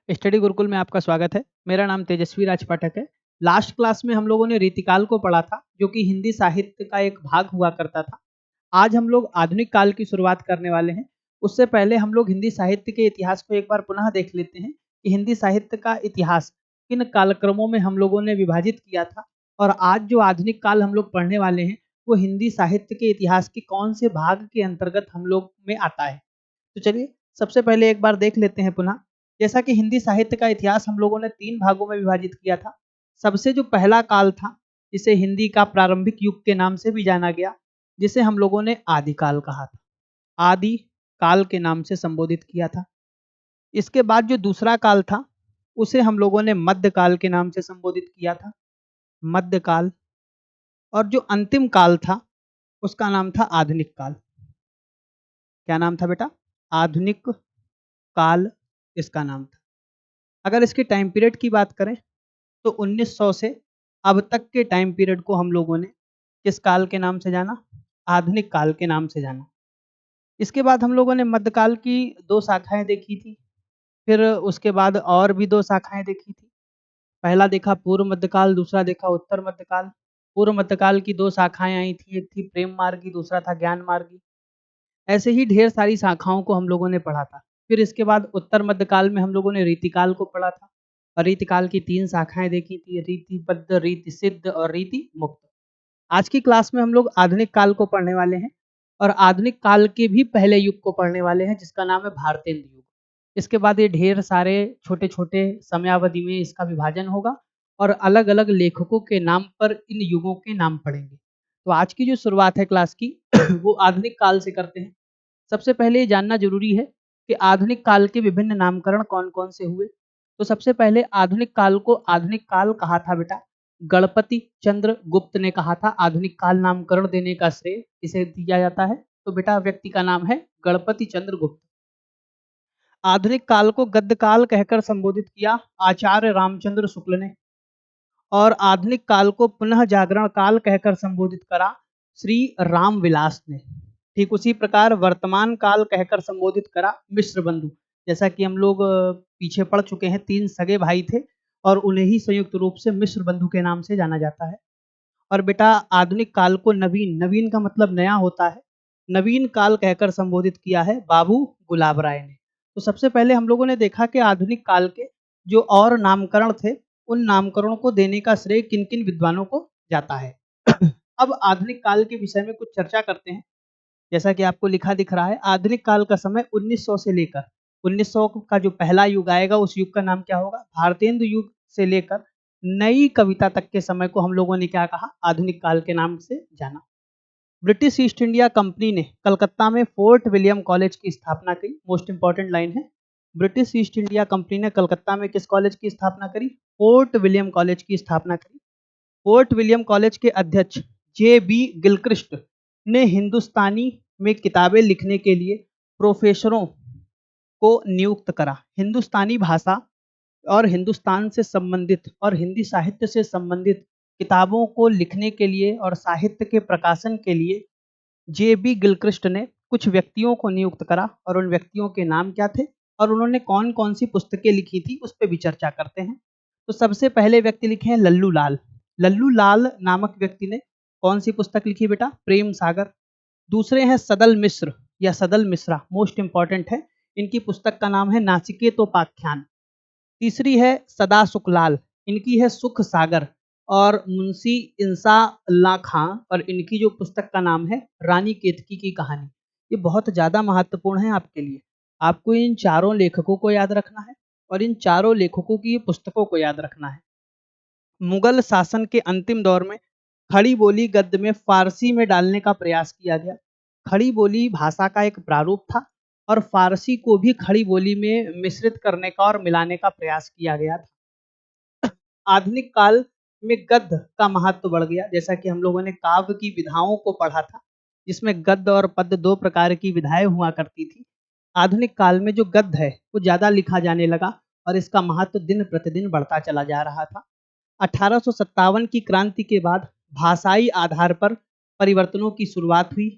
Study Gurukul में आपका स्वागत है। मेरा नाम तेजस्वी राज पाठक है। लास्ट क्लास में हम लोगों ने रीतिकाल को पढ़ा था, जो कि हिंदी साहित्य का एक भाग हुआ करता था। आज हम लोग आधुनिक काल की शुरुआत करने वाले हैं। उससे पहले हम लोग हिंदी साहित्य के इतिहास को एक बार पुनः देख लेते हैं कि हिंदी साहित्य का इतिहास किन कालक्रमों में हम लोगों ने विभाजित किया था, और आज जो आधुनिक काल हम लोग पढ़ने वाले हैं वो हिंदी साहित्य के इतिहास के कौन से भाग के अंतर्गत हम लोग में आता है। तो चलिए सबसे पहले एक बार देख लेते हैं पुनः। जैसा कि हिंदी साहित्य का इतिहास हम लोगों ने 3 भागों में विभाजित किया था। सबसे जो पहला काल था, जिसे हिंदी का प्रारंभिक युग के नाम से भी जाना गया, जिसे हम लोगों ने आदिकाल कहा था। आदि काल के नाम से संबोधित किया था। इसके बाद जो दूसरा काल था, उसे हम लोगों ने मध्यकाल के नाम से संबोधित किया था, मध्यकाल। और जो अंतिम काल था, उसका नाम था आधुनिक काल। क्या नाम था बेटा? आधुनिक काल इसका नाम था। अगर इसके टाइम पीरियड की बात करें तो 1900 से अब तक के टाइम पीरियड को हम लोगों ने किस काल के नाम से जाना? आधुनिक काल के नाम से जाना। इसके बाद हम लोगों ने मध्यकाल की 2 शाखाएं देखी थी। फिर उसके बाद और भी 2 शाखाएं देखी थी। पहला देखा पूर्व मध्यकाल, दूसरा देखा उत्तर मध्यकाल। पूर्व मध्यकाल की 2 शाखाएं आई थी, एक थी प्रेम मार्गी, दूसरा था ज्ञान मार्गी। ऐसे ही ढेर सारी शाखाओं को हम लोगों ने पढ़ा था। फिर इसके बाद उत्तर मध्यकाल में हम लोगों ने रीतिकाल को पढ़ा था, और रीतिकाल की 3 शाखाएं देखी थी, रीतिबद्ध, रीति सिद्ध और रीति मुक्त। आज की क्लास में हम लोग आधुनिक काल को पढ़ने वाले हैं, और आधुनिक काल के भी पहले युग को पढ़ने वाले हैं, जिसका नाम है भारतेंदु युग। इसके बाद ये ढेर सारे छोटे-छोटे समयावधि में इसका विभाजन होगा, और अलग-अलग लेखकों के नाम पर इन युगों के नाम पड़ेंगे। तो आज की जो शुरुआत है क्लास की वो आधुनिक काल से करते हैं। सबसे पहले ये जानना ज़रूरी है कि आधुनिक काल के विभिन्न नामकरण कौन-कौन से हुए। तो सबसे पहले आधुनिक काल को आधुनिक काल कहा था बेटा, गणपति चंद्र गुप्त ने कहा था। आधुनिक काल नामकरण देने का श्रेय किसे दिया जाता है? तो बेटा व्यक्ति का नाम है गणपति चंद्र गुप्त। आधुनिक काल को गद्य काल कहकर संबोधित किया आचार्य रामचंद्र शुक्ल ने, और आधुनिक काल को पुनः जागरण काल कहकर संबोधित करा श्री रामविलास ने। ठीक उसी प्रकार वर्तमान काल कहकर संबोधित करा मिश्र बंधु। जैसा कि हम लोग पीछे पढ़ चुके हैं, 3 सगे भाई थे, और उन्हें ही संयुक्त रूप से मिश्र बंधु के नाम से जाना जाता है। और बेटा आधुनिक काल को नवीन, नवीन का मतलब नया होता है, नवीन काल कहकर संबोधित किया है बाबू गुलाब राय ने। तो सबसे पहले हम लोगों ने देखा कि आधुनिक काल के जो और नामकरण थे, उन नामकरणों को देने का श्रेय किन-किन विद्वानों को जाता है। अब आधुनिक काल के विषय में कुछ चर्चा करते हैं। जैसा कि आपको लिखा दिख रहा है, आधुनिक काल का समय 1900 से लेकर 1900 का जो पहला युग आएगा, उस युग का नाम क्या होगा? भारतेंदु युग से लेकर नई कविता तक के समय को हम लोगों ने क्या कहा? आधुनिक काल के नाम से जाना। ब्रिटिश ईस्ट इंडिया कंपनी ने कलकत्ता में फोर्ट विलियम कॉलेज की स्थापना की। मोस्ट इंपॉर्टेंट लाइन है, ब्रिटिश ईस्ट इंडिया कंपनी ने कलकत्ता में किस कॉलेज की स्थापना करी? फोर्ट विलियम कॉलेज की स्थापना करी। फोर्ट विलियम कॉलेज के अध्यक्ष जे.बी. गिलक्रिस्ट ने हिंदुस्तानी में किताबें लिखने के लिए प्रोफेसरों को नियुक्त करा। हिंदुस्तानी भाषा और हिंदुस्तान से संबंधित और हिंदी साहित्य से संबंधित किताबों को लिखने के लिए और साहित्य के प्रकाशन के लिए जे.बी. गिलक्रिस्ट ने कुछ व्यक्तियों को नियुक्त करा, और उन व्यक्तियों के नाम क्या थे और उन्होंने कौन-कौन सी पुस्तकें लिखी थी, उस पे भी चर्चा करते हैं। तो सबसे पहले व्यक्ति लिखे हैं लल्लू लाल। लल्लू लाल नामक व्यक्ति ने कौन सी पुस्तक लिखी बेटा? प्रेम सागर। दूसरे हैं सदल मिश्र या सदल मिश्रा, मोस्ट इंपॉर्टेंट है, इनकी पुस्तक का नाम है नाचिकेतोपाख्यान। तीसरी है सदा सुखलाल, इनकी है सुख सागर। और मुंशी इंसा अल्लाह खां, और इनकी जो पुस्तक का नाम है रानी केतकी की कहानी। ये बहुत ज़्यादा महत्वपूर्ण है आपके लिए। आपको इन चारों लेखकों को याद रखना है, और इन चारों लेखकों की पुस्तकों को याद रखना है। मुगल शासन के अंतिम दौर में खड़ी बोली गद्य में फारसी में डालने का प्रयास किया गया। खड़ी बोली भाषा का एक प्रारूप था, और फारसी को भी खड़ी बोली में मिश्रित करने का और मिलाने का प्रयास किया गया था। आधुनिक काल में गद्य का महत्व बढ़ गया। जैसा कि हम लोगों ने काव्य की विधाओं को पढ़ा था, जिसमें गद्य और पद्य 2 प्रकार की विधाएं हुआ करती थी। आधुनिक काल में जो गद्य है वो ज़्यादा लिखा जाने लगा, और इसका महत्व दिन प्रतिदिन बढ़ता चला जा रहा था। 1857 की क्रांति के बाद भाषाई आधार पर परिवर्तनों की शुरुआत हुई,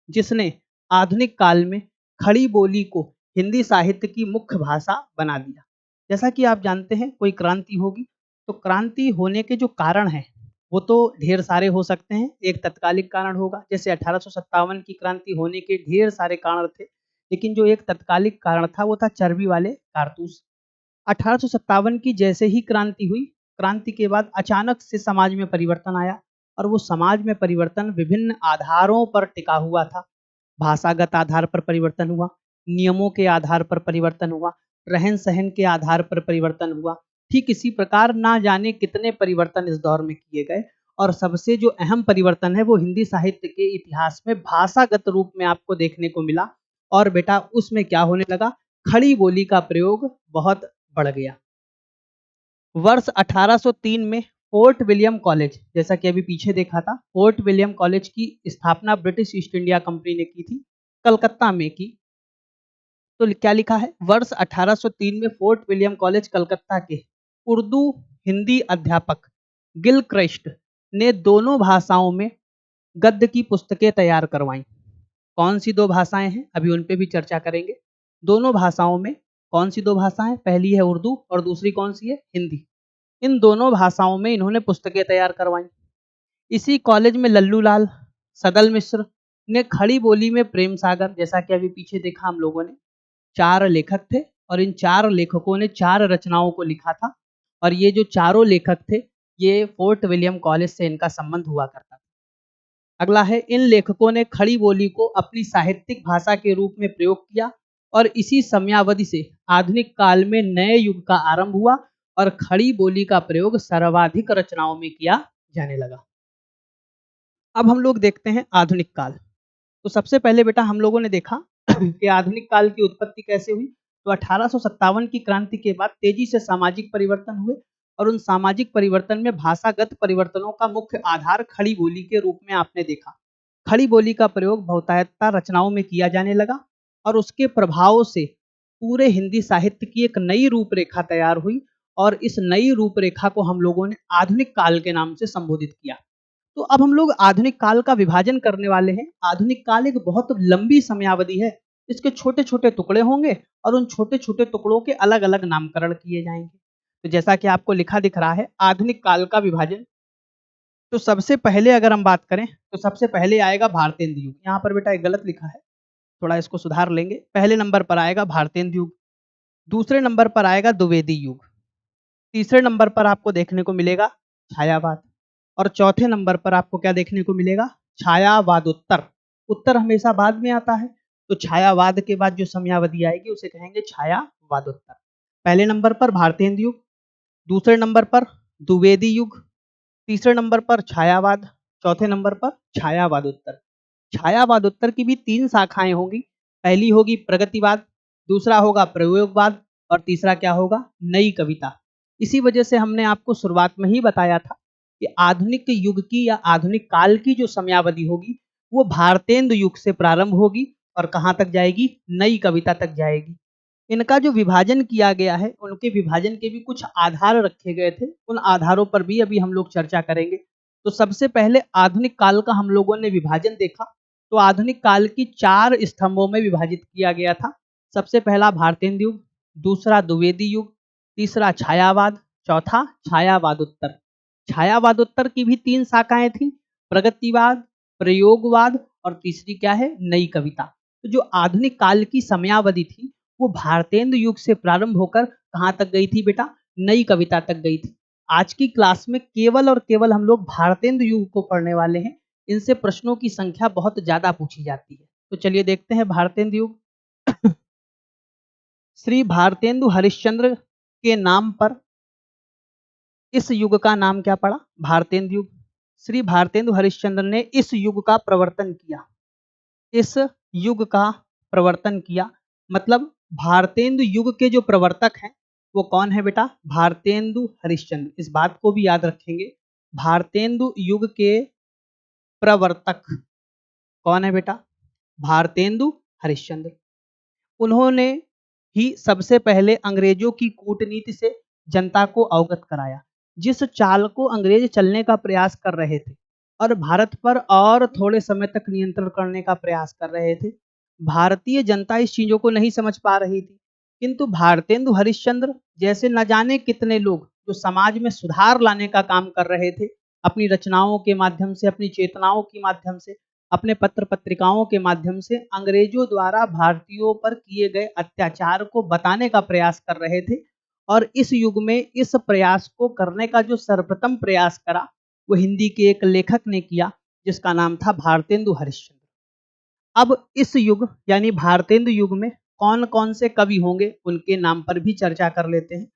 जिसने आधुनिक काल में खड़ी बोली को हिंदी साहित्य की मुख्य भाषा बना दिया। जैसा कि आप जानते हैं कोई क्रांति होगी तो क्रांति होने के जो कारण हैं वो तो ढेर सारे हो सकते हैं। एक तत्कालिक कारण होगा, जैसे 1857 की क्रांति होने के ढेर सारे कारण थे, लेकिन जो एक तत्कालिक कारण था वो था चर्बी वाले कारतूस। 1857 की जैसे ही क्रांति हुई, क्रांति के बाद अचानक से समाज में परिवर्तन आया और वो समाज में परिवर्तन विभिन्न आधारों पर टिका हुआ था। भाषागत आधार पर परिवर्तन हुआ, नियमों के आधार पर परिवर्तन हुआ, रहन-सहन के आधार पर परिवर्तन हुआ। ठीक इसी प्रकार ना जाने कितने परिवर्तन इस दौर में किए गए और सबसे जो अहम परिवर्तन है वो हिंदी साहित्य के इतिहास में भाषागत रूप में आपको देखने को मिला। और बेटा उसमें क्या होने लगा, खड़ी बोली का प्रयोग बहुत बढ़ गया। वर्ष 1803 में फोर्ट विलियम कॉलेज, जैसा कि अभी पीछे देखा था, फोर्ट विलियम कॉलेज की स्थापना ब्रिटिश ईस्ट इंडिया कंपनी ने की थी, कलकत्ता में की। तो क्या लिखा है, वर्ष 1803 में फोर्ट विलियम कॉलेज कलकत्ता के उर्दू हिंदी अध्यापक गिलक्रिस्ट ने दोनों भाषाओं में गद्य की पुस्तकें तैयार करवाई। कौन सी दो भाषाएं हैं, अभी उन पे भी चर्चा करेंगे। दोनों भाषाओं में कौन सी दो भाषाएं, पहली है उर्दू और दूसरी कौन सी है, हिंदी। इन दोनों भाषाओं में इन्होंने पुस्तकें तैयार करवाई। इसी कॉलेज में लल्लू लाल, सदल मिश्र ने खड़ी बोली में प्रेम सागर, जैसा कि अभी पीछे देखा हम लोगों ने, 4 लेखक थे और इन 4 लेखकों ने 4 रचनाओं को लिखा था और ये जो चारों लेखक थे ये फोर्ट विलियम कॉलेज से इनका संबंध हुआ करता था। अगला है, इन लेखकों ने खड़ी बोली को अपनी साहित्यिक भाषा के रूप में प्रयोग किया और इसी समयावधि से आधुनिक काल में नए युग का आरंभ हुआ और खड़ी बोली का प्रयोग सर्वाधिक रचनाओं में किया जाने लगा। अब हम लोग देखते हैं आधुनिक काल। तो सबसे पहले बेटा हम लोगों ने देखा कि आधुनिक काल की उत्पत्ति कैसे हुई। तो 1857 की क्रांति के बाद तेजी से सामाजिक परिवर्तन हुए और उन सामाजिक परिवर्तन में भाषागत परिवर्तनों का मुख्य आधार खड़ी बोली के रूप में आपने देखा। खड़ी बोली का प्रयोग बहुतायतता रचनाओं में किया जाने लगा और उसके प्रभाव से पूरे हिंदी साहित्य की एक नई रूपरेखा तैयार हुई और इस नई रूपरेखा को हम लोगों ने आधुनिक काल के नाम से संबोधित किया। तो अब हम लोग आधुनिक काल का विभाजन करने वाले हैं। आधुनिक काल एक बहुत लंबी समयावधि है, इसके छोटे-छोटे टुकड़े होंगे और उन छोटे-छोटे टुकड़ों के अलग-अलग नामकरण किए जाएंगे। तो जैसा कि आपको लिखा दिख रहा है आधुनिक काल का विभाजन। तो सबसे पहले अगर हम बात करें तो सबसे पहले आएगा भारतेंदु युग। यहाँ पर बेटा एक गलत लिखा है, थोड़ा इसको सुधार लेंगे। पहले नंबर पर आएगा भारतेंदु युग, दूसरे नंबर पर आएगा द्विवेदी युग, तीसरे नंबर पर आपको देखने को मिलेगा छायावाद और चौथे नंबर पर आपको क्या देखने को मिलेगा, छायावादोत्तर। उत्तर हमेशा बाद में आता है, तो छायावाद के बाद जो समयावधि आएगी उसे कहेंगे छायावादोत्तर। पहले नंबर पर भारतेंदु युग, दूसरे नंबर पर द्विवेदी युग, तीसरे नंबर पर छायावाद, चौथे नंबर पर छायावादोत्तर। छायावादोत्तर की भी 3 शाखाएं होंगी। पहली होगी प्रगतिवाद, दूसरा होगा प्रयोगवाद और तीसरा क्या होगा, नई कविता। इसी वजह से हमने आपको शुरुआत में ही बताया था कि आधुनिक युग की या आधुनिक काल की जो समयावधि होगी वो भारतेंदु युग से प्रारंभ होगी और कहाँ तक जाएगी, नई कविता तक जाएगी। इनका जो विभाजन किया गया है उनके विभाजन के भी कुछ आधार रखे गए थे, उन आधारों पर भी अभी हम लोग चर्चा करेंगे। तो सबसे पहले आधुनिक काल का हम लोगों ने विभाजन देखा। तो आधुनिक काल की 4 स्तंभों में विभाजित किया गया था। सबसे पहला भारतेंदु युग, दूसरा द्विवेदी युग, तीसरा छायावाद, चौथा छायावादोत्तर। छायावादोत्तर की भी 3 शाखाएं थी, प्रगतिवाद, प्रयोगवाद और तीसरी क्या है, नई कविता। तो जो आधुनिक काल की समयावधि थी वो भारतेंदु युग से प्रारंभ होकर कहाँ तक गई थी बेटा, नई कविता तक गई थी। आज की क्लास में केवल और केवल हम लोग भारतेंदु युग को पढ़ने वाले हैं। इनसे प्रश्नों की संख्या बहुत ज्यादा पूछी जाती है। तो चलिए देखते हैं भारतेंदु युग। श्री भारतेंदु हरिश्चंद्र के नाम पर इस युग का नाम क्या पड़ा, भारतेंदु युग। श्री भारतेंदु हरिश्चंद्र ने इस युग का प्रवर्तन किया, इस युग का प्रवर्तन किया। मतलब भारतेंदु युग के जो प्रवर्तक हैं वो कौन है बेटा, भारतेंदु हरिश्चंद्र। इस बात को भी याद रखेंगे, भारतेंदु युग के प्रवर्तक कौन है बेटा, भारतेंदु हरिश्चंद्र। उन्होंने ही सबसे पहले अंग्रेजों की कूटनीति से जनता को अवगत कराया। जिस चाल को अंग्रेज चलने का प्रयास कर रहे थे और भारत पर और थोड़े समय तक नियंत्रण करने का प्रयास कर रहे थे, भारतीय जनता इस चीजों को नहीं समझ पा रही थी किंतु भारतेंदु हरिश्चंद्र जैसे न जाने कितने लोग जो समाज में सुधार लाने का काम कर रहे थे, अपनी रचनाओं के माध्यम से, अपनी चेतनाओं के माध्यम से, अपने पत्र पत्रिकाओं के माध्यम से अंग्रेजों द्वारा भारतीयों पर किए गए अत्याचार को बताने का प्रयास कर रहे थे। और इस युग में इस प्रयास को करने का जो सर्वप्रथम प्रयास करा वो हिंदी के एक लेखक ने किया, जिसका नाम था भारतेंदु हरिश्चंद्र। अब इस युग यानी भारतेंदु युग में कौन कौन से कवि होंगे उनके नाम पर भी चर्चा कर लेते हैं।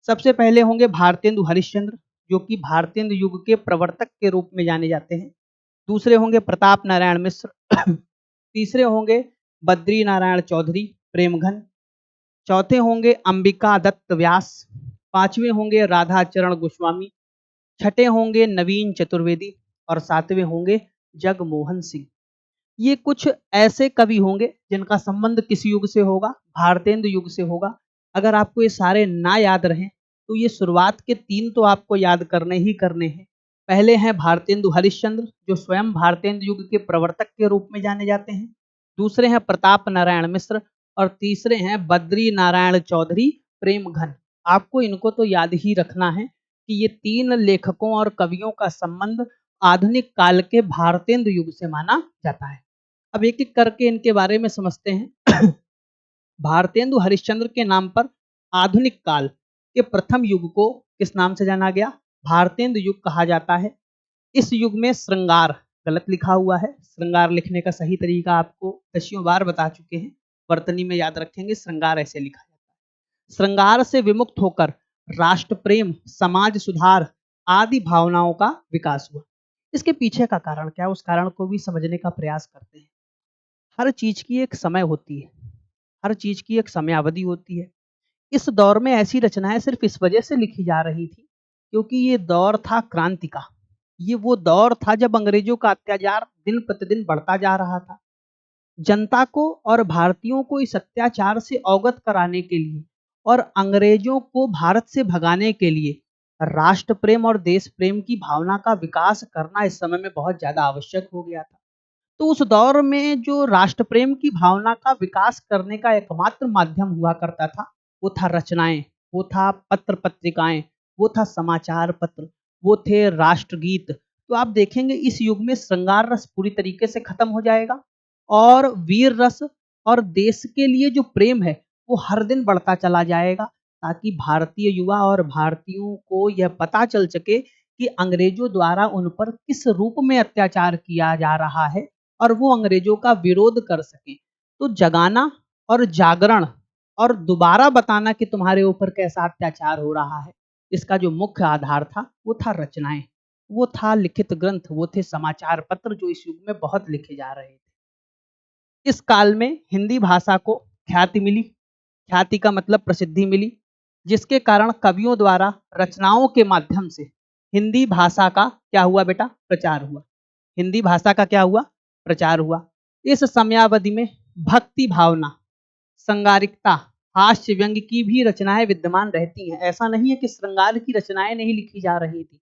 सबसे पहले होंगे भारतेंदु हरिश्चंद्र, जो कि भारतेंदु युग के प्रवर्तक के रूप में जाने जाते हैं। दूसरे होंगे प्रताप नारायण मिश्र तीसरे होंगे बद्री नारायण चौधरी प्रेमघन। चौथे होंगे अंबिका दत्त व्यास। पांचवें होंगे राधा चरण गोस्वामी। छठे होंगे नवीन चतुर्वेदी और सातवें होंगे जगमोहन सिंह। ये कुछ ऐसे कवि होंगे जिनका संबंध किस युग से होगा, भारतेंदु युग से होगा। अगर आपको ये सारे ना याद रहें तो ये शुरुआत के तीन तो आपको याद करने ही करने हैं। पहले हैं भारतेंदु हरिश्चंद्र, जो स्वयं भारतेंदु युग के प्रवर्तक के रूप में जाने जाते हैं। दूसरे हैं प्रताप नारायण मिश्र और तीसरे हैं बद्री नारायण चौधरी प्रेमघन। आपको इनको तो याद ही रखना है कि ये तीन लेखकों और कवियों का संबंध आधुनिक काल के भारतेंदु युग से माना जाता है। अब एक एक करके इनके बारे में समझते हैं। भारतेंदु हरिश्चंद्र के नाम पर आधुनिक काल के प्रथम युग को किस नाम से जाना गया? भारतेंदु युग कहा जाता है। इस युग में श्रृंगार गलत लिखा हुआ है। श्रृंगार लिखने का सही तरीका आपको दसियों बार बता चुके हैं, वर्तनी में याद रखेंगे। श्रृंगार ऐसे लिखा जाता है। श्रृंगार से विमुक्त होकर राष्ट्र प्रेम, समाज सुधार आदि भावनाओं का विकास हुआ। इसके पीछे का कारण क्या है, उस कारण को भी समझने का प्रयास करते हैं। हर चीज की एक समय होती है, हर चीज की एक समयावधि होती है। इस दौर में ऐसी रचनाएं सिर्फ इस वजह से लिखी जा रही थी क्योंकि ये दौर था क्रांति का। ये वो दौर था जब अंग्रेजों का अत्याचार दिन प्रतिदिन बढ़ता जा रहा था। जनता को और भारतीयों को इस अत्याचार से अवगत कराने के लिए और अंग्रेजों को भारत से भगाने के लिए राष्ट्र प्रेम और देश प्रेम की भावना का विकास करना इस समय में बहुत ज्यादा आवश्यक हो गया था। तो उस दौर में जो राष्ट्र प्रेम की भावना का विकास करने का एकमात्र माध्यम हुआ करता था वो था रचनाएं, वो था पत्र पत्रिकाएं, वो था समाचार पत्र, वो थे राष्ट्रगीत। तो आप देखेंगे इस युग में श्रृंगार रस पूरी तरीके से खत्म हो जाएगा और वीर रस और देश के लिए जो प्रेम है वो हर दिन बढ़ता चला जाएगा, ताकि भारतीय युवा और भारतीयों को यह पता चल सके कि अंग्रेजों द्वारा उन पर किस रूप में अत्याचार किया जा रहा है और वो अंग्रेजों का विरोध कर सके। तो जगाना और जागरण और दोबारा बताना कि तुम्हारे ऊपर कैसा अत्याचार हो रहा है, इसका जो मुख्य आधार था वो था रचनाएं, वो था लिखित ग्रंथ, वो थे समाचार पत्र जो इस युग में बहुत लिखे जा रहे थे। इस काल में हिंदी भाषा को ख्याति मिली। ख्याति का मतलब प्रसिद्धि मिली, जिसके कारण कवियों द्वारा रचनाओं के माध्यम से हिंदी भाषा का क्या हुआ बेटा? प्रचार हुआ। हिंदी भाषा का क्या हुआ? प्रचार हुआ। इस समयावधि में भक्ति भावना, संगारिकता, हास्य व्यंग्य की भी रचनाएं विद्यमान रहती हैं। ऐसा नहीं है कि श्रृंगार की रचनाएं नहीं लिखी जा रही थी,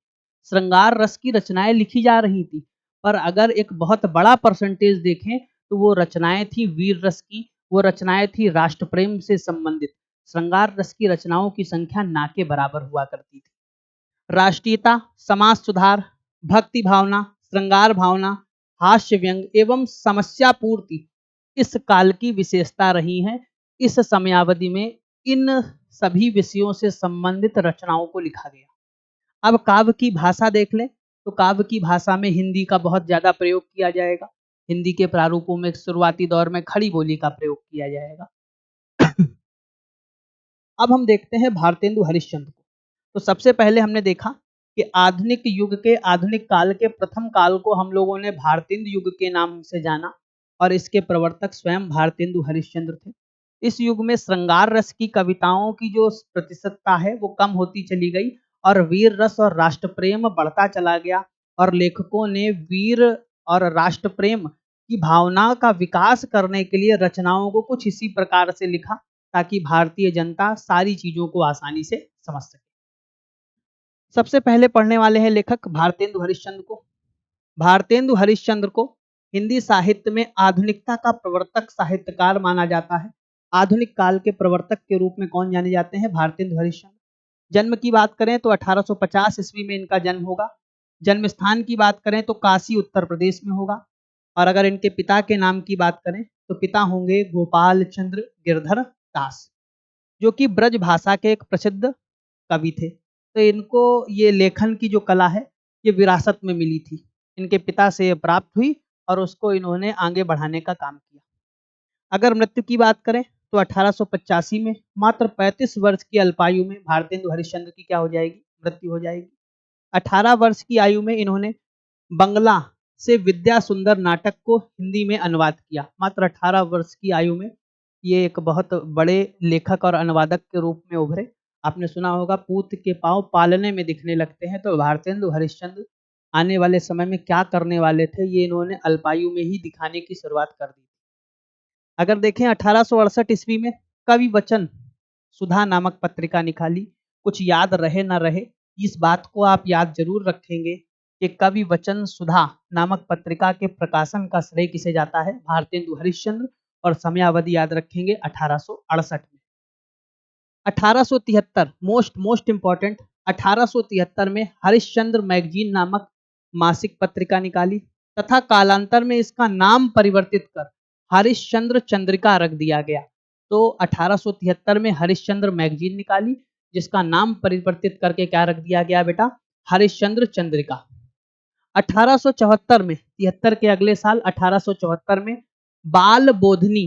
श्रृंगार रस की रचनाएं लिखी जा रही थी। पर अगर एक बहुत बड़ा परसेंटेज देखें तो वो रचनाएं थी वीर रस की, वो रचनाएं थी राष्ट्र प्रेम से संबंधित। श्रृंगार रस की रचनाओं की संख्या ना के बराबर हुआ करती थी। राष्ट्रीयता, समाज सुधार, भक्ति भावना, श्रृंगार भावना, हास्य व्यंग एवं समस्या पूर्ति इस काल की विशेषता रही है। इस समयावधि में इन सभी विषयों से संबंधित रचनाओं को लिखा गया। अब काव्य की भाषा देख लें तो काव्य की भाषा में हिंदी का बहुत ज्यादा प्रयोग किया जाएगा। हिंदी के प्रारूपों में शुरुआती दौर में खड़ी बोली का प्रयोग किया जाएगा। अब हम देखते हैं भारतेंदु हरिश्चंद्र को। तो सबसे पहले हमने देखा कि आधुनिक युग के आधुनिक काल के प्रथम काल को हम लोगों ने भारतेंदु युग के नाम से जाना और इसके प्रवर्तक स्वयं भारतेंदु हरिश्चंद्र थे। इस युग में श्रृंगार रस की कविताओं की जो प्रतिशतता है वो कम होती चली गई और वीर रस और राष्ट्र प्रेम बढ़ता चला गया और लेखकों ने वीर और राष्ट्र प्रेम की भावना का विकास करने के लिए रचनाओं को कुछ इसी प्रकार से लिखा ताकि भारतीय जनता सारी चीजों को आसानी से समझ सके। सबसे पहले पढ़ने वाले हैं लेखक भारतेंदु हरिश्चंद्र को। भारतेंदु हरिश्चंद्र को हिंदी साहित्य में आधुनिकता का प्रवर्तक साहित्यकार माना जाता है। आधुनिक काल के प्रवर्तक के रूप में कौन जाने जाते हैं? भारतेंदु हरिश्चंद्र। जन्म की बात करें तो 1850 ईस्वी में इनका जन्म होगा। जन्म स्थान की बात करें तो काशी उत्तर प्रदेश में होगा। और अगर इनके पिता के नाम की बात करें तो पिता होंगे गोपाल चंद्र गिरधर दास, जो कि ब्रज भाषा के एक प्रसिद्ध कवि थे। तो इनको ये लेखन की जो कला है ये विरासत में मिली थी, इनके पिता से ये प्राप्त हुई और उसको इन्होंने आगे बढ़ाने का काम किया। अगर मृत्यु की बात करें तो 1885 में मात्र 35 वर्ष की अल्पायु में भारतेंदु हरिश्चंद्र की क्या हो जाएगी? मृत्यु हो जाएगी। 18 वर्ष की आयु में इन्होंने बंगला से विद्या सुंदर नाटक को हिंदी में अनुवाद किया। मात्र 18 वर्ष की आयु में ये एक बहुत बड़े लेखक और अनुवादक के रूप में उभरे। आपने सुना होगा पूत के पाँव पालने में दिखने लगते हैं, तो भारतेंदु हरिश्चंद्र आने वाले समय में क्या करने वाले थे ये इन्होंने अल्पायु में ही दिखाने की शुरुआत कर दी। अगर देखें 1868 ईस्वी में कवि वचन सुधा नामक पत्रिका निकाली। कुछ याद रहे ना रहे, इस बात को आप याद जरूर रखेंगे कि कवि वचन सुधा नामक पत्रिका के प्रकाशन का श्रेय किसे जाता है? भारतेंदु हरिश्चंद्र। और समयावधि याद रखेंगे 1868 में। 1873 मोस्ट इंपॉर्टेंट, 1873 में हरिश्चंद्र मैगजीन नामक मासिक पत्रिका निकाली तथा कालांतर में इसका नाम परिवर्तित कर हरिश्चंद्र चंद्रिका रख दिया गया। तो 1873 में हरिश्चंद्र मैगजीन निकाली जिसका नाम परिवर्तित करके क्या रख दिया गया बेटा? हरिश्चंद्र चंद्रिका। 1874 में 73 के अगले साल 1874 में बाल बोधनी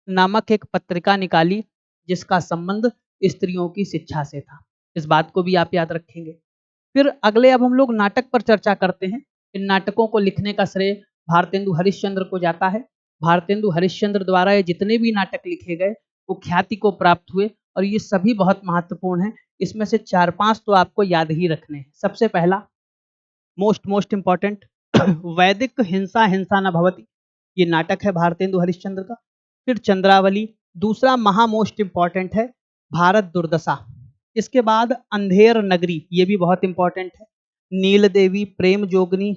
नामक एक पत्रिका निकाली जिसका संबंध स्त्रियों की शिक्षा से था। इस बात को भी आप याद रखेंगे। फिर अगले अब हम लोग नाटक पर चर्चा करते हैं। इन नाटकों को लिखने का श्रेय भारतेंदु हरिश्चंद्र को जाता है। भारतेंदु हरिश्चंद्र द्वारा ये जितने भी नाटक लिखे गए वो ख्याति को प्राप्त हुए और ये सभी बहुत महत्वपूर्ण हैं। इसमें से 4-5 तो आपको याद ही रखने हैं। सबसे पहला मोस्ट इंपॉर्टेंट वैदिक हिंसा हिंसा न भवति, ये नाटक है भारतेंदु हरिश्चंद्र का। फिर चंद्रावली, दूसरा मोस्ट इंपॉर्टेंट है भारत दुर्दशा। इसके बाद अंधेर नगरी, ये भी बहुत इंपॉर्टेंट है। नील देवी, प्रेम जोगनी,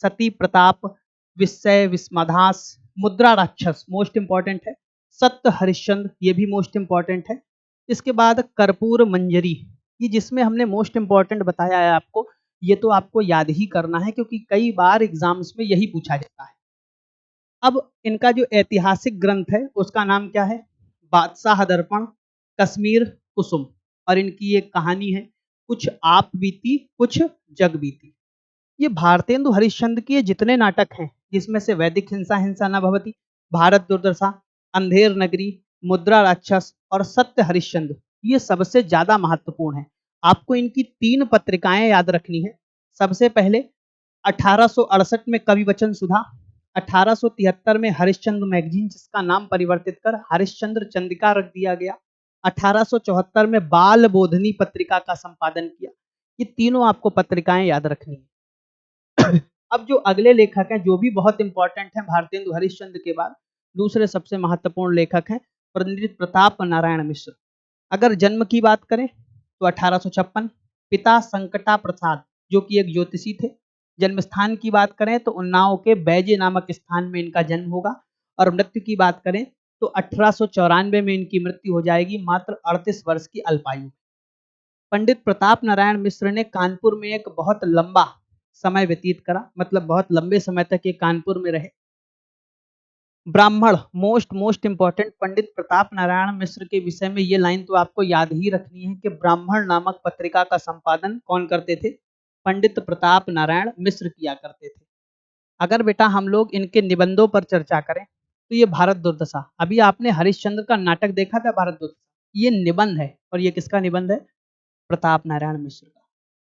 सती प्रताप, विस्मय विस्मदास, मुद्रा राक्षस मोस्ट इंपॉर्टेंट है। सत्य हरिश्चंद्र, ये भी मोस्ट इंपॉर्टेंट है। इसके बाद कर्पूर मंजरी, ये जिसमें हमने मोस्ट इंपॉर्टेंट बताया है आपको, ये तो आपको याद ही करना है क्योंकि कई बार एग्जाम्स में यही पूछा जाता है। अब इनका जो ऐतिहासिक ग्रंथ है उसका नाम क्या है? बादशाह दर्पण, कश्मीर कुसुम। और इनकी एक कहानी है, कुछ आप बीती कुछ जग बीती। ये भारतेंदु हरिश्चंद्र के जितने नाटक हैं जिसमें से वैदिक हिंसा हिंसा न भवति, भारत दुर्दशा, अंधेर नगरी, मुद्रा राक्षस और सत्य हरिश्चंद्र, ये सबसे ज्यादा महत्वपूर्ण है। आपको इनकी 3 पत्रिकाएं याद रखनी है। सबसे पहले 1868 में कवि वचन सुधा, 1873 में हरिश्चंद्र मैगजीन जिसका नाम परिवर्तित कर हरिश्चंद्र चंद्रिका रख दिया गया, 1874 में बाल बोधनी पत्रिका का संपादन किया। ये तीनों आपको पत्रिकाएं याद रखनी है। अब जो अगले लेखक हैं जो भी बहुत इंपॉर्टेंट हैं भारतेंदु हरिश्चंद्र के बाद, दूसरे सबसे महत्वपूर्ण लेखक हैं पंडित प्रताप नारायण मिश्र। अगर जन्म की बात करें तो 1856, पिता संकटा प्रसाद जो कि एक ज्योतिषी थे। जन्म स्थान की बात करें तो उन्नाव के बैजे नामक स्थान में इनका जन्म होगा। और मृत्यु की बात करें तो 1894 में इनकी मृत्यु हो जाएगी मात्र 38 वर्ष की अल्पायु। पंडित प्रताप नारायण मिश्र ने कानपुर में एक बहुत लंबा समय व्यतीत करा, मतलब बहुत लंबे समय तक ये कानपुर में रहे। ब्राह्मण मोस्ट इंपॉर्टेंट, पंडित प्रताप नारायण मिश्र के विषय में ये लाइन तो आपको याद ही रखनी है कि ब्राह्मण नामक पत्रिका का संपादन कौन करते थे? पंडित प्रताप नारायण मिश्र किया करते थे। अगर बेटा हम लोग इनके निबंधों पर चर्चा करें तो ये भारत दुर्दशा, अभी आपने हरिश्चंद्र का नाटक देखा था भारत दुर्दशा, ये निबंध है। और ये किसका निबंध है? प्रताप नारायण मिश्र का,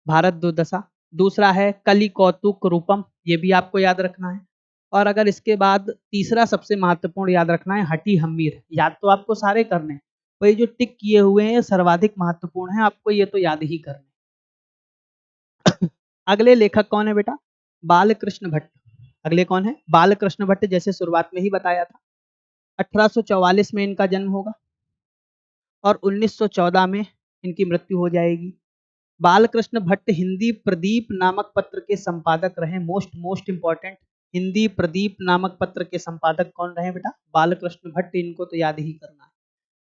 भारत दुर्दशा। दूसरा है कलि कौतुक रूपम, ये भी आपको याद रखना है। और अगर इसके बाद तीसरा सबसे महत्वपूर्ण याद रखना है हटी हम्मीर, याद तो आपको सारे करने हैं, वही जो टिक किए हुए हैं सर्वाधिक महत्वपूर्ण है, आपको ये तो याद ही करने। अगले लेखक कौन है बेटा? बालकृष्ण भट्ट। अगले कौन है? बालकृष्ण भट्ट, जैसे शुरुआत में ही बताया था। 1844 में इनका जन्म होगा और 1914 में इनकी मृत्यु हो जाएगी। बालकृष्ण भट्ट हिंदी प्रदीप नामक पत्र के संपादक रहे। मोस्ट इंपॉर्टेंट, हिंदी प्रदीप नामक पत्र के संपादक कौन रहे बेटा? बालकृष्ण भट्ट। इनको तो याद ही करना है।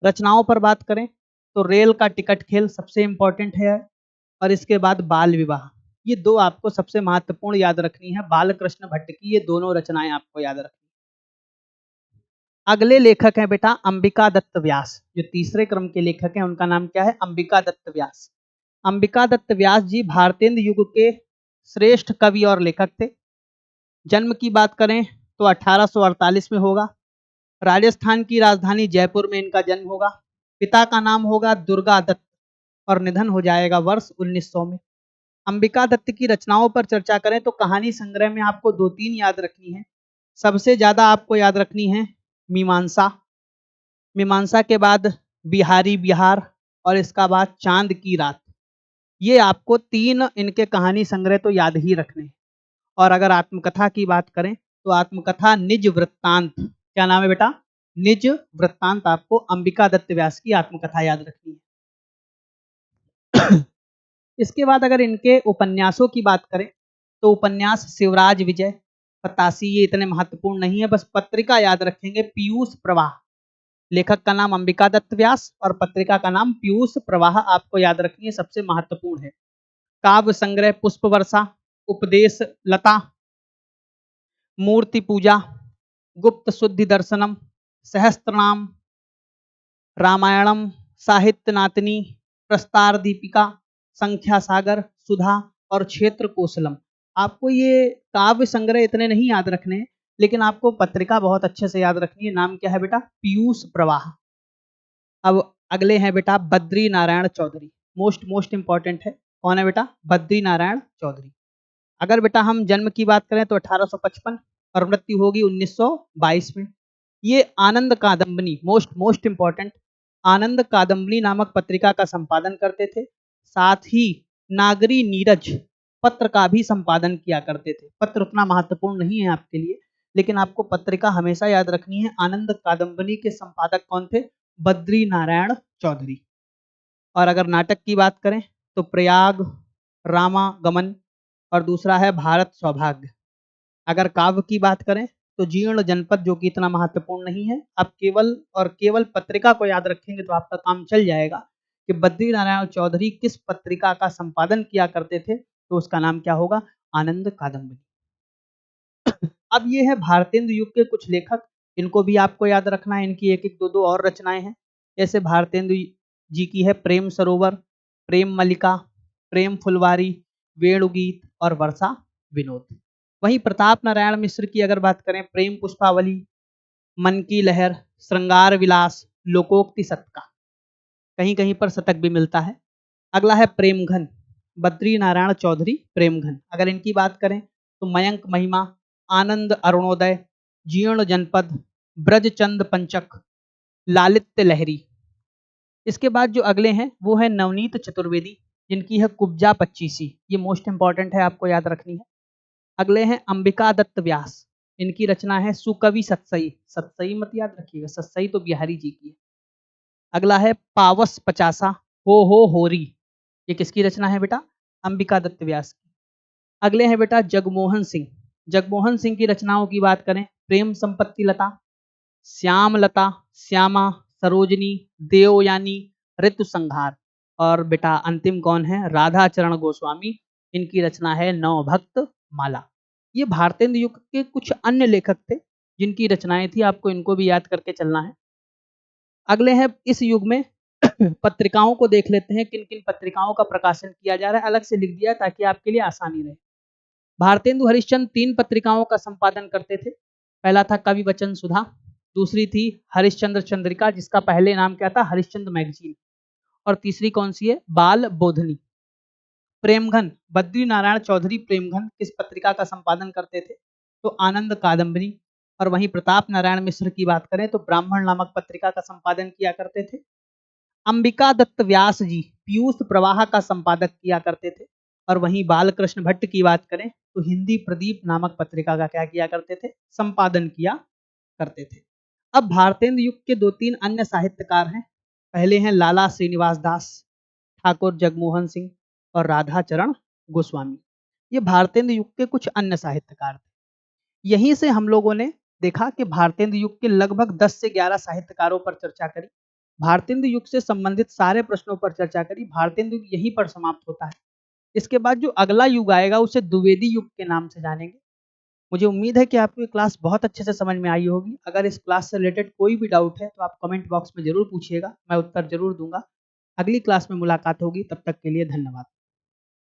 रचनाओं पर बात करें तो रेल का टिकट खेल सबसे इंपॉर्टेंट है, और इसके बाद बाल विवाह। ये दो आपको सबसे महत्वपूर्ण याद रखनी है, बालकृष्ण भट्ट की ये दोनों रचनाएं आपको याद रखनी। अगले लेखक हैं बेटा अंबिका दत्त व्यास। जो तीसरे क्रम के लेखक हैं उनका नाम क्या है? अंबिका दत्त व्यास। अंबिका दत्त व्यास जी भारतेंदु युग के श्रेष्ठ कवि और लेखक थे। जन्म की बात करें तो 1848 में होगा। राजस्थान की राजधानी जयपुर में इनका जन्म होगा। पिता का नाम होगा दुर्गा दत्त और निधन हो जाएगा वर्ष 1900 में। अंबिका दत्त की रचनाओं पर चर्चा करें तो कहानी संग्रह में आपको दो तीन याद रखनी है। सबसे ज्यादा आपको याद रखनी है मीमांसा, मीमांसा के बाद बिहारी बिहार, और इसका बाद चांद की रात। ये आपको तीन इनके कहानी संग्रह तो याद ही रखने हैं। और अगर आत्मकथा की बात करें तो आत्मकथा निज वृत्तांत, क्या नाम है बेटा? निज वृत्तांत। आपको अंबिका दत्त व्यास की आत्मकथा याद रखनी है। इसके बाद अगर इनके उपन्यासों की बात करें तो उपन्यास शिवराज विजय, पतासी, ये इतने महत्वपूर्ण नहीं है, बस पत्रिका याद रखेंगे पीयूष प्रवाह। लेखक का नाम अंबिका दत्त व्यास और पत्रिका का नाम पीयूष प्रवाह आपको याद रखनी है, सबसे महत्वपूर्ण है। काव्य संग्रह पुष्प वर्षा, उपदेश लता, मूर्ति पूजा, गुप्त शुद्धि दर्शनम, सहस्त्रनाम, रामायणम, साहित्य नातनी, प्रस्तार दीपिका, संख्या सागर, सुधा और क्षेत्र कोसलम। आपको ये काव्य संग्रह इतने नहीं याद रखने हैं, लेकिन आपको पत्रिका बहुत अच्छे से याद रखनी है। नाम क्या है बेटा? पीयूष प्रवाह। अब अगले हैं बेटा बद्री नारायण चौधरी। मोस्ट इंपॉर्टेंट है। कौन है बेटा? बद्री नारायण चौधरी। अगर बेटा हम जन्म की बात करें तो 1855 और मृत्यु होगी 1922 में। ये आनंद कादम्बनी, मोस्ट इंपॉर्टेंट, आनंद कादम्बनी नामक पत्रिका का संपादन करते थे। साथ ही नागरी नीरज पत्र का भी संपादन किया करते थे। पत्र उतना महत्वपूर्ण नहीं है आपके लिए, लेकिन आपको पत्रिका हमेशा याद रखनी है। आनंद कादम्बनी के संपादक कौन थे? बद्री नारायण चौधरी। और अगर नाटक की बात करें तो प्रयाग, रामागमन और दूसरा है भारत सौभाग्य। अगर काव्य की बात करें तो जीर्ण जनपद, जो कि इतना महत्वपूर्ण नहीं है। आप केवल और केवल पत्रिका को याद रखेंगे तो आपका काम चल जाएगा कि बद्री नारायण चौधरी किस पत्रिका का संपादन किया करते थे, तो उसका नाम क्या होगा? आनंद कादम्बनी। अब ये है भारतेंदु युग के कुछ लेखक, इनको भी आपको याद रखना है। इनकी एक एक दो दो और रचनाएं हैं। जैसे भारतेंदु जी की है प्रेम सरोवर, प्रेम मल्लिका, प्रेम फुलवारी, वेणुगीत और वर्षा विनोद। वहीं प्रताप नारायण मिश्र की अगर बात करें, प्रेम पुष्पावली, मन की लहर, श्रृंगार विलास, लोकोक्ति शतका, कहीं कहीं पर शतक भी मिलता है। अगला है प्रेमघन, बद्री नारायण चौधरी प्रेमघन। अगर इनकी बात करें तो मयंक महिमा, आनंद अरुणोदय, जीर्ण जनपद, ब्रजचंद पंचक, लालित्य लहरी। इसके बाद जो अगले हैं वो है नवनीत चतुर्वेदी, जिनकी है कुब्जा पच्चीसी। ये मोस्ट इंपॉर्टेंट है, आपको याद रखनी है। अगले हैं अंबिका दत्त व्यास, इनकी रचना है सुकवि सत्सई। सत्सई मत याद रखिएगा, सत्सई तो बिहारी जी की है। अगला है पावस पचासा, हो होरी। ये किसकी रचना है बेटा? अंबिका दत्त व्यास की। अगले हैं बेटा जगमोहन सिंह। जगमोहन सिंह की रचनाओं की बात करें, प्रेम संपत्ति लता, श्याम लता, श्यामा, सरोजनी, देवयानी, ऋतु संहार। और बेटा अंतिम कौन है? राधा चरण गोस्वामी। इनकी रचना है नवभक्त माला। ये भारतेंदु युग के कुछ अन्य लेखक थे जिनकी रचनाएं थी, आपको इनको भी याद करके चलना है। अगले हैं इस युग में पत्रिकाओं को देख लेते हैं, किन किन पत्रिकाओं का प्रकाशन किया जा रहा है। अलग से लिख दिया ताकि आपके लिए आसानी रहे। भारतेंदु हरिश्चंद्र तीन पत्रिकाओं का संपादन करते थे। पहला था कवि वचन सुधा, दूसरी थी हरिश्चंद्र चंद्रिका, जिसका पहले नाम क्या था? हरिश्चंद्र मैगजीन, और तीसरी कौन सी है? बाल बोधनी। प्रेमघन, बद्री नारायण चौधरी प्रेमघन किस पत्रिका का संपादन करते थे? तो आनंद कादम्बनी। और वहीं प्रताप नारायण मिश्र की बात करें तो ब्राह्मण नामक पत्रिका का संपादन किया करते थे। अंबिका दत्त व्यास जी पीयूष प्रवाह का संपादक किया करते थे। और वहीं बालकृष्ण भट्ट की बात करें तो हिंदी प्रदीप नामक पत्रिका का क्या किया करते थे? संपादन किया करते थे। अब भारतेंदु युग के दो तीन अन्य साहित्यकार हैं। पहले हैं लाला श्रीनिवास दास, ठाकुर जगमोहन सिंह और राधा चरण गोस्वामी। ये भारतेंदु युग के कुछ अन्य साहित्यकार थे। यहीं से हम लोगों ने देखा कि भारतेंदु युग के लगभग 10 से 11 साहित्यकारों पर चर्चा करी। भारतेंदु युग से संबंधित सारे प्रश्नों पर चर्चा करी। भारतेंदु युग यहीं पर समाप्त होता है। इसके बाद जो अगला युग आएगा उसे द्विवेदी युग के नाम से जानेंगे। मुझे उम्मीद है कि आपको ये क्लास बहुत अच्छे से समझ में आई होगी। अगर इस क्लास से रिलेटेड कोई भी डाउट है तो आप कमेंट बॉक्स में ज़रूर पूछिएगा, मैं उत्तर ज़रूर दूंगा। अगली क्लास में मुलाकात होगी, तब तक के लिए धन्यवाद।